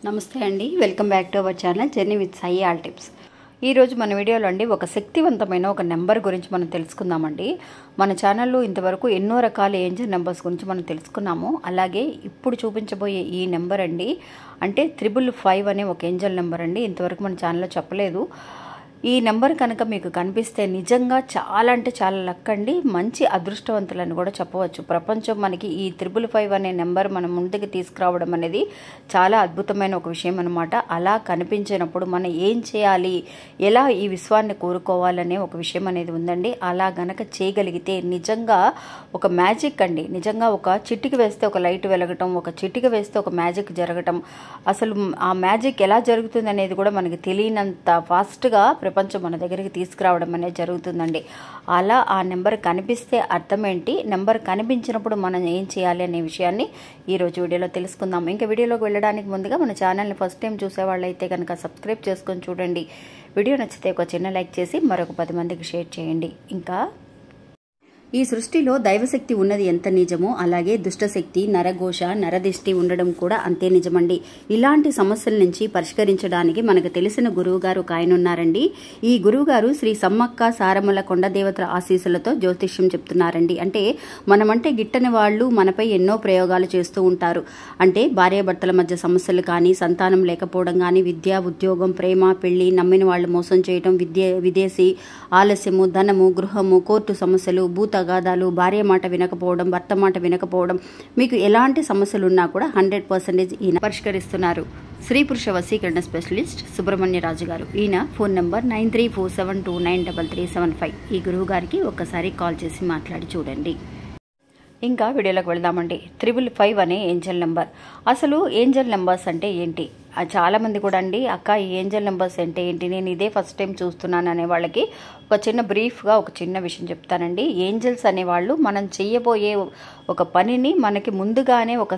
నమస్తే అండి, welcome back to our channel journey with Sai all tips. ఈరోజు మన వీడియోలో అండి ఒక శక్తివంతమైన ఒక నెంబర్ గురించి మనం తెలుసుకుందామండి. మన ఛానల్లో ఇంతవరకు ఎన్నో రకాల ఏంజల్ నెంబర్స్ గురించి మనం తెలుసుకున్నాము. అలాగే ఇప్పుడు చూపించబోయే ఈ నెంబర్ అండి అంటే 555 అనే ఒక ఏంజల్ నెంబర్ అండి. ఇంతవరకు మన ఛానల్లో చెప్పలేదు. ఈ నెంబర్ కనుక మీకు కనిపిస్తే నిజంగా చాలా అంటే చాలా లక్ అండి, మంచి అదృష్టవంతులని కూడా చెప్పవచ్చు. ప్రపంచం మనకి ఈ 555 అనే నెంబర్ మనం ముందుకు తీసుకురావడం అనేది చాలా అద్భుతమైన ఒక విషయం అనమాట. అలా కనిపించినప్పుడు మనం ఏం చేయాలి, ఎలా ఈ విశ్వాన్ని కోరుకోవాలనే ఒక విషయం అనేది ఉందండి. అలా గనక చేయగలిగితే నిజంగా ఒక మ్యాజిక్ అండి. నిజంగా ఒక చిటికి వేస్తే ఒక లైట్ వెలగటం, ఒక చిటికి వేస్తే ఒక మ్యాజిక్ జరగటం, అసలు ఆ మ్యాజిక్ ఎలా జరుగుతుంది అనేది కూడా మనకి తెలియనంత ఫాస్ట్గా ప్రపంచం మన దగ్గరికి తీసుకురావడం అనేది జరుగుతుందండి. అలా ఆ నెంబర్ కనిపిస్తే అర్థం ఏంటి, నెంబర్ కనిపించినప్పుడు మనం ఏం చేయాలి అనే విషయాన్ని ఈరోజు వీడియోలో తెలుసుకుందాం. ఇంకా వీడియోలోకి వెళ్ళడానికి ముందుగా మన ఛానల్ని ఫస్ట్ టైం చూసేవాళ్ళైతే కనుక సబ్స్క్రైబ్ చేసుకొని చూడండి. వీడియో నచ్చితే ఒక చిన్న లైక్ చేసి మరొక 10 మందికి షేర్ చేయండి. ఇంకా ఈ సృష్టిలో దైవశక్తి ఉన్నది ఎంత నిజమో అలాగే దుష్టశక్తి, నరఘోష, నరదిష్టి ఉండడం కూడా అంతే నిజమండి. ఇలాంటి సమస్యల నుంచి పరిష్కరించడానికి మనకు తెలిసిన గురువుగారు ఒక ఆయన ఉన్నారండి. ఈ గురువుగారు శ్రీ సమ్మక్క సారమ్మల కొండ దేవతల ఆశీస్సులతో జ్యోతిష్యం చెప్తున్నారండి. అంటే మనమంటే గిట్టని వాళ్ళు మనపై ఎన్నో ప్రయోగాలు చేస్తూ ఉంటారు. అంటే భార్యాభర్తల మధ్య సమస్యలు కానీ, సంతానం లేకపోవడం కానీ, విద్య, ఉద్యోగం, ప్రేమ, పెళ్లి, నమ్మిన వాళ్ళు మోసం చేయడం, విదేశీ ఆలస్యము, ధనము, గృహము, కోర్టు సమస్యలు, భూత తగాదాలు, భార్య మాట వినకపోవడం, భర్త మాట వినకపోవడం, మీకు ఎలాంటి సమస్యలు ఉన్నా కూడా 100% ఈయన పరిష్కరిస్తున్నారు. స్త్రీ పురుష వశీకరణ స్పెషలిస్ట్ సుబ్రహ్మణ్య రాజు గారు. ఈయన ఫోన్ నంబర్ 9347293375. ఈ గురువు గారికి ఒక్కసారి కాల్ చేసి మాట్లాడి చూడండి. ఇంకా వీడియోలోకి వెళదామండి. 555 అనే ఏంజల్ నెంబర్. అసలు ఏంజల్ నెంబర్స్ అంటే ఏంటి? చాలామంది కూడా అండి, అక్క ఈ ఏంజల్ నెంబర్స్ అంటే ఏంటి, నేను ఇదే ఫస్ట్ టైం చూస్తున్నాను అనే వాళ్ళకి ఒక చిన్న బ్రీఫ్గా ఒక చిన్న విషయం చెప్తానండి. ఏంజల్స్ అనేవాళ్ళు మనం చేయబోయే ఒక పనిని మనకి ముందుగానే ఒక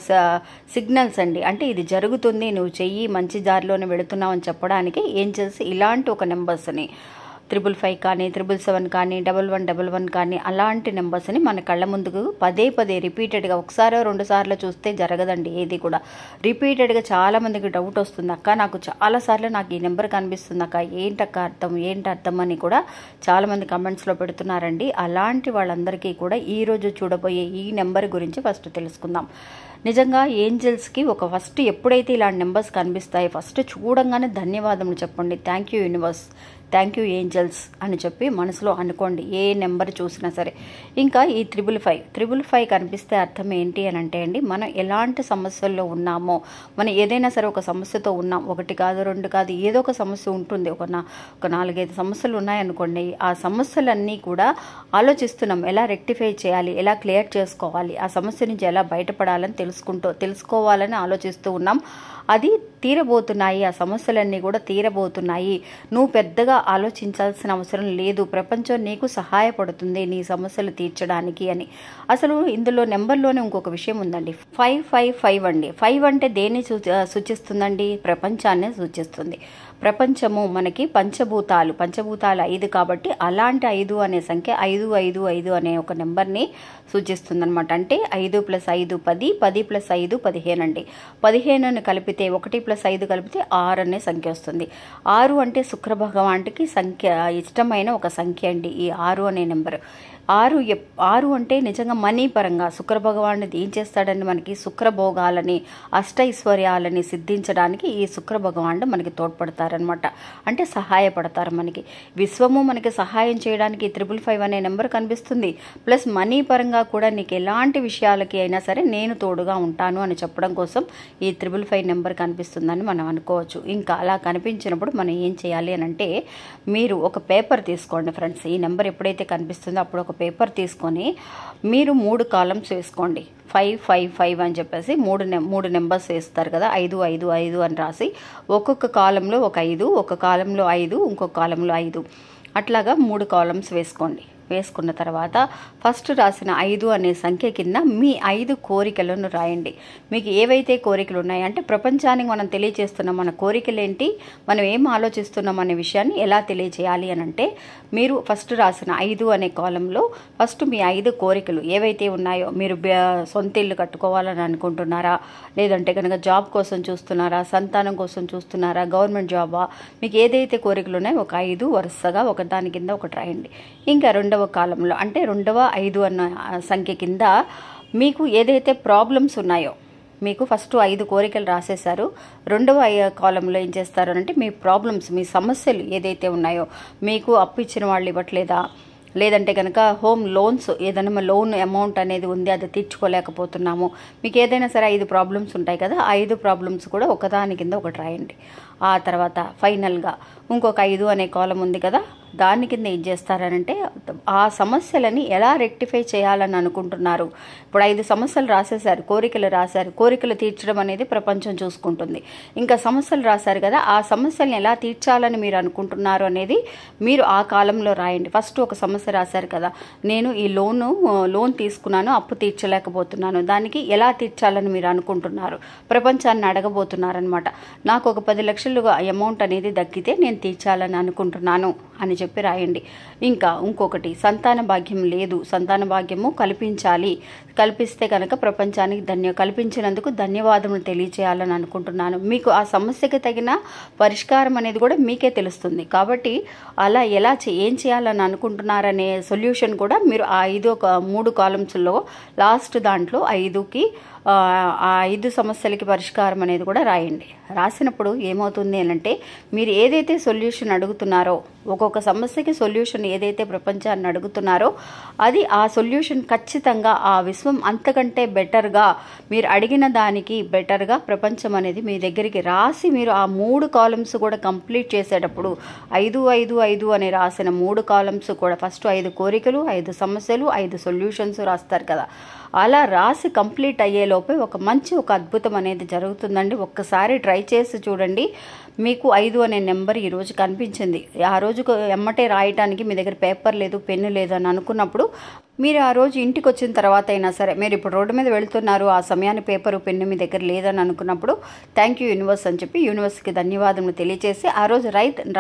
సిగ్నల్స్ అండి. అంటే ఇది జరుగుతుంది, నువ్వు చెయ్యి, మంచి దారిలోనే వెళుతున్నావు అని చెప్పడానికి ఏంజల్స్ ఇలాంటి ఒక నెంబర్స్ని 555 కానీ, 777 కానీ, 1111 కానీ అలాంటి నెంబర్స్ని మన కళ్ళ ముందుకు పదే రిపీటెడ్గా ఒకసారో 2 సార్లు చూస్తే జరగదండి ఏది కూడా. రిపీటెడ్గా చాలామందికి డౌట్ వస్తుంది, అక్క నాకు చాలాసార్లు నాకు ఈ నెంబర్ కనిపిస్తుంది అక్క, ఏంటి అర్థం అని కూడా చాలామంది కమెంట్స్లో పెడుతున్నారండి. అలాంటి వాళ్ళందరికీ కూడా ఈరోజు చూడబోయే ఈ నెంబర్ గురించి ఫస్ట్ తెలుసుకుందాం. నిజంగా ఏంజల్స్కి ఒక ఫస్ట్ ఎప్పుడైతే ఇలాంటి నెంబర్స్ కనిపిస్తాయి ఫస్ట్ చూడంగానే ధన్యవాదములు చెప్పండి. Thank you universe, thank you angels అని చెప్పి మనసులో అనుకోండి ఏ నెంబర్ చూసినా సరే. ఇంకా ఈ 555 కనిపిస్తే అర్థం ఏంటి అని అంటే అండి, మనం ఎలాంటి సమస్యల్లో ఉన్నామో, మనం ఏదైనా సరే ఒక సమస్యతో ఉన్నాం, 1 కాదు 2 కాదు, ఏదో ఒక సమస్య ఉంటుంది. ఒక 4-5 సమస్యలు ఉన్నాయనుకోండి. ఆ సమస్యలన్నీ కూడా ఆలోచిస్తున్నాం, ఎలా రెక్టిఫై చేయాలి, ఎలా క్లియర్ చేసుకోవాలి, ఆ సమస్య నుంచి ఎలా బయటపడాలని తెలుసుకోవాలని ఆలోచిస్తూ ఉన్నాం. అది తీరబోతున్నాయి, ఆ సమస్యలన్నీ కూడా తీరబోతున్నాయి. నువ్వు పెద్దగా ఆలోచించాల్సిన అవసరం లేదు, ప్రపంచం నీకు సహాయపడుతుంది నీ సమస్యలు తీర్చడానికి అని. అసలు ఇందులో నెంబర్లోనే ఇంకొక విషయం ఉందండి. 555 అండి. 5 అంటే దేన్ని సూచిస్తుందండి? ప్రపంచాన్ని సూచిస్తుంది. ప్రపంచము మనకి పంచభూతాలు 5 కాబట్టి అలాంటి 5 అనే సంఖ్య 555 అనే ఒక నెంబర్ని సూచిస్తుంది. అంటే 5 + 5 10, 10 + 5 15 అండి. 15ని కలిపితే 1 + 5 కలిపితే 6 అనే సంఖ్య వస్తుంది. 6 అంటే శుక్ర భగవానుడికి ఇష్టమైన ఒక సంఖ్య అండి ఈ 6 అనే నెంబర్. 6 అంటే నిజంగా మనీ పరంగా శుక్ర భగవానుడు ఏం చేస్తాడని మనకి శుక్రభోగాలని, అష్టైశ్వర్యాలని సిద్ధించడానికి ఈ శుక్ర భగవానుడు మనకి తోడ్పడతారనమాట. అంటే సహాయపడతారు మనకి. విశ్వము మనకి సహాయం చేయడానికి 555 అనే నెంబర్ కనిపిస్తుంది. ప్లస్ మనీ పరంగా కూడా నీకు ఎలాంటి విషయాలకి అయినా సరే నేను తోడుగా ఉంటాను అని చెప్పడం కోసం ఈ 555 నెంబర్ కనిపిస్తుందని మనం అనుకోవచ్చు. ఇంకా అలా కనిపించినప్పుడు మనం ఏం చేయాలి అని అంటే, మీరు ఒక పేపర్ తీసుకోండి ఫ్రెండ్స్. ఈ నెంబర్ ఎప్పుడైతే కనిపిస్తుందో అప్పుడు ఒక పేపర్ తీసుకొని మీరు 3 కాలమ్స్ వేసుకోండి. 555 అని చెప్పేసి 3 నెంబర్స్ వేస్తారు కదా, 555 అని రాసి ఒక్కొక్క కాలంలో ఒక 5, ఒక కాలంలో 5, ఇంకొక కాలంలో 5, అట్లాగా 3 కాలమ్స్ వేసుకోండి. వేసుకున్న తర్వాత ఫస్ట్ రాసిన 5 అనే సంఖ్య కింద మీ 5 కోరికలను రాయండి. మీకు ఏవైతే కోరికలు ఉన్నాయో, అంటే ప్రపంచానికి మనం తెలియజేస్తున్నాం మన కోరికలు ఏంటి, మనం ఏం ఆలోచిస్తున్నాం అనే విషయాన్ని ఎలా తెలియజేయాలి అని అంటే, మీరు ఫస్ట్ రాసిన 5 అనే కాలంలో ఫస్ట్ మీ 5 కోరికలు ఏవైతే ఉన్నాయో, మీరు సొంత ఇల్లు కట్టుకోవాలని అనుకుంటున్నారా, లేదంటే కనుక జాబ్ కోసం చూస్తున్నారా, సంతానం కోసం చూస్తున్నారా, గవర్నమెంట్ జాబా, మీకు ఏదైతే కోరికలు ఉన్నాయో ఒక 5 వరుసగా ఒక దాని కింద ఒకటి రాయండి. ఇంకా రెండవ కాలంలో అంటే రెండవ 5 అన్న సంఖ్య కింద మీకు ఏదైతే ప్రాబ్లమ్స్ ఉన్నాయో, మీకు ఫస్ట్ 5 కోరికలు రాసేశారు, రెండవ కాలంలో ఏం చేస్తారు అంటే మీ ప్రాబ్లమ్స్, మీ సమస్యలు ఏదైతే ఉన్నాయో, మీకు అప్పు ఇచ్చిన వాళ్ళు ఇవ్వట్లేదా, లేదంటే కనుక హోమ్ లోన్స్ ఏదైనా లోన్ అమౌంట్ అనేది ఉంది అది తీర్చుకోలేకపోతున్నాము, మీకు ఏదైనా సరే 5 ప్రాబ్లమ్స్ ఉంటాయి కదా, 5 ప్రాబ్లమ్స్ కూడా ఒకదాని కింద ఒకటి రాయండి. ఆ తర్వాత ఫైనల్గా ఇంకొక 5 అనే కాలం ఉంది కదా, దాని కింద ఏం చేస్తారనంటే ఆ సమస్యలని ఎలా రెక్టిఫై చేయాలని అనుకుంటున్నారు. ఇప్పుడు 5 సమస్యలు రాసేశారు, కోరికలు రాశారు, కోరికలు తీర్చడం అనేది ప్రపంచం చూసుకుంటుంది. ఇంకా సమస్యలు రాశారు కదా, ఆ సమస్యలను ఎలా తీర్చాలని మీరు అనుకుంటున్నారు అనేది మీరు ఆ కాలంలో రాయండి. ఫస్ట్ ఒక సమస్య రాశారు కదా, నేను ఈ లోన్ తీసుకున్నాను, అప్పు తీర్చలేకపోతున్నాను, దానికి ఎలా తీర్చాలని మీరు అనుకుంటున్నారు, ప్రపంచాన్ని అడగబోతున్నారనమాట. నాకు ఒక 10 లక్షలు అమౌంట్ అనేది దక్కితే నేను తీర్చాలని అనుకుంటున్నాను అని చెప్పి రాయండి. ఇంకా ఇంకొకటి, సంతాన భాగ్యం లేదు, సంతాన భాగ్యము కల్పించాలి, కల్పిస్తే కనుక ప్రపంచానికి కల్పించినందుకు ధన్యవాదములు తెలియచేయాలని అనుకుంటున్నాను. మీకు ఆ సమస్యకి తగిన పరిష్కారం అనేది కూడా మీకే తెలుస్తుంది. కాబట్టి అలా ఏం చేయాలని అనుకుంటున్నారనే సొల్యూషన్ కూడా మీరు ఆ 3 కాలమ్స్లో లాస్ట్ దాంట్లో 5కి ఆ 5 సమస్యలకి పరిష్కారం అనేది కూడా రాయండి. రాసినప్పుడు ఏమవుతుంది అంటే, మీరు ఏదైతే సొల్యూషన్ అడుగుతున్నారో, ఒక్కొక్క సమస్యకి సొల్యూషన్ ఏదైతే ప్రపంచాన్ని అడుగుతున్నారో అది ఆ సొల్యూషన్ ఖచ్చితంగా ఆ విశ్వం అంతకంటే బెటర్గా, మీరు అడిగిన దానికి బెటర్గా ప్రపంచం అనేది మీ దగ్గరికి రాసి, మీరు ఆ 3 కాలమ్స్ కూడా కంప్లీట్ చేసేటప్పుడు 5, 5, 5 అని రాసిన 3 కాలమ్స్ కూడా ఫస్ట్ 5 కోరికలు, 5 సమస్యలు, 5 సొల్యూషన్స్ రాస్తారు కదా, అలా రాసి కంప్లీట్ అయ్యేలోపే ఒక అద్భుతం అనేది జరుగుతుందండి. ఒక్కసారి ట్రై చేసి చూడండి. మీకు 5 అనే నెంబర్ ఈరోజు కనిపించింది, ఆ రోజుకు ఎమ్మటే రాయటానికి మీ దగ్గర పేపర్ లేదు, పెన్ను లేదు అని అనుకున్నప్పుడు, మీరు ఆ రోజు ఇంటికి వచ్చిన తర్వాత అయినా సరే, మీరు ఇప్పుడు రోడ్డు మీద వెళ్తున్నారు, ఆ సమయాన్ని పేపరు పెన్ను మీ దగ్గర లేదని అనుకున్నప్పుడు థ్యాంక్ యూ యూనివర్స్ అని చెప్పి యూనివర్స్కి ధన్యవాదములు తెలియజేసి, ఆ రోజు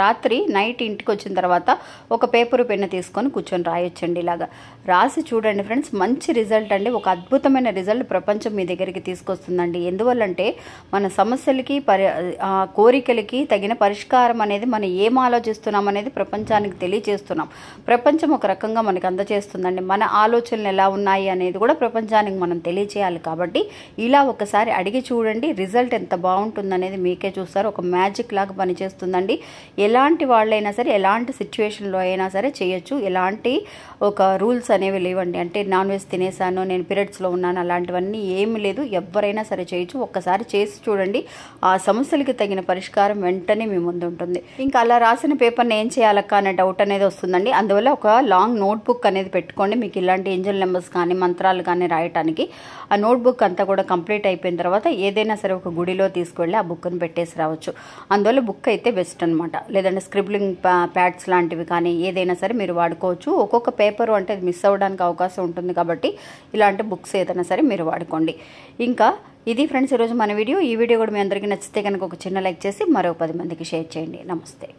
రాత్రి నైట్ ఇంటికి వచ్చిన తర్వాత ఒక పేపరు పెన్ను తీసుకొని కూర్చొని రాయొచ్చండి. ఇలాగా రాసి చూడండి ఫ్రెండ్స్, మంచి రిజల్ట్ అండి, ఒక అద్భుతమైన రిజల్ట్ ప్రపంచం మీ దగ్గరికి తీసుకొస్తుందండి. ఎందువల్లంటే మన సమస్యలకి కోరికలకి తగిన పరిష్కారం అనేది మనం ఏం ఆలోచిస్తున్నాం అనేది ప్రపంచానికి తెలియజేస్తున్నాం. ప్రపంచం ఒక రకంగా మనకు అందజేస్తుందండి. మన ఆలోచనలు ఎలా ఉన్నాయి అనేది కూడా ప్రపంచానికి మనం తెలియచేయాలి. కాబట్టి ఇలా ఒకసారి అడిగి చూడండి, రిజల్ట్ ఎంత బాగుంటుందనేది మీకే చూస్తారు. ఒక మ్యాజిక్ లాగా పనిచేస్తుందండి. ఎలాంటి వాళ్ళైనా సరే, ఎలాంటి సిచ్యువేషన్లో అయినా సరే చేయొచ్చు. ఎలాంటి ఒక రూల్స్ అనేవి లేవండి. అంటే నాన్ వెజ్ తినేసాను, నేను పీరియడ్స్లో ఉన్నాను, అలాంటివన్నీ ఏమి లేదు. ఎవరైనా సరే చేయొచ్చు. ఒక్కసారి చేసి చూడండి, ఆ సమస్యలకి తగిన పరిష్కారం వెంటనే మీ ముందు ఉంటుంది. ఇంకా అలా రాసిన పేపర్ని ఏం చేయాలక్క అనే డౌట్ అనేది వస్తుందండి. అందువల్ల ఒక లాంగ్ నోట్బుక్ అనేది పెట్టుకోండి. మీకు ఇలాంటి ఏంజల్ నెంబర్స్ కానీ మంత్రాలు కానీ రాయటానికి ఆ నోట్బుక్ అంతా కూడా కంప్లీట్ అయిపోయిన తర్వాత ఏదైనా సరే ఒక గుడిలో తీసుకెళ్ళి ఆ బుక్ని పెట్టేసి రావచ్చు. అందువల్ల బుక్ అయితే బెస్ట్ అనమాట. లేదంటే స్క్రిబ్లింగ్ ప్యాడ్స్ లాంటివి కానీ ఏదైనా సరే మీరు వాడుకోవచ్చు. ఒక్కొక్క పేపరు అంటే అది మిస్ అవ్వడానికి అవకాశం ఉంటుంది. కాబట్టి ఇలాంటి బుక్స్ ఏదైనా సరే మీరు వాడుకోండి. ఇంకా ఇది ఫ్రెండ్స్ ఈరోజు మన వీడియో. ఈ వీడియో కూడా మీ అందరికీ నచ్చితే కనుక ఒక చిన్న లైక్ చేసి మరో 10 మందికి షేర్ చేయండి. నమస్తే.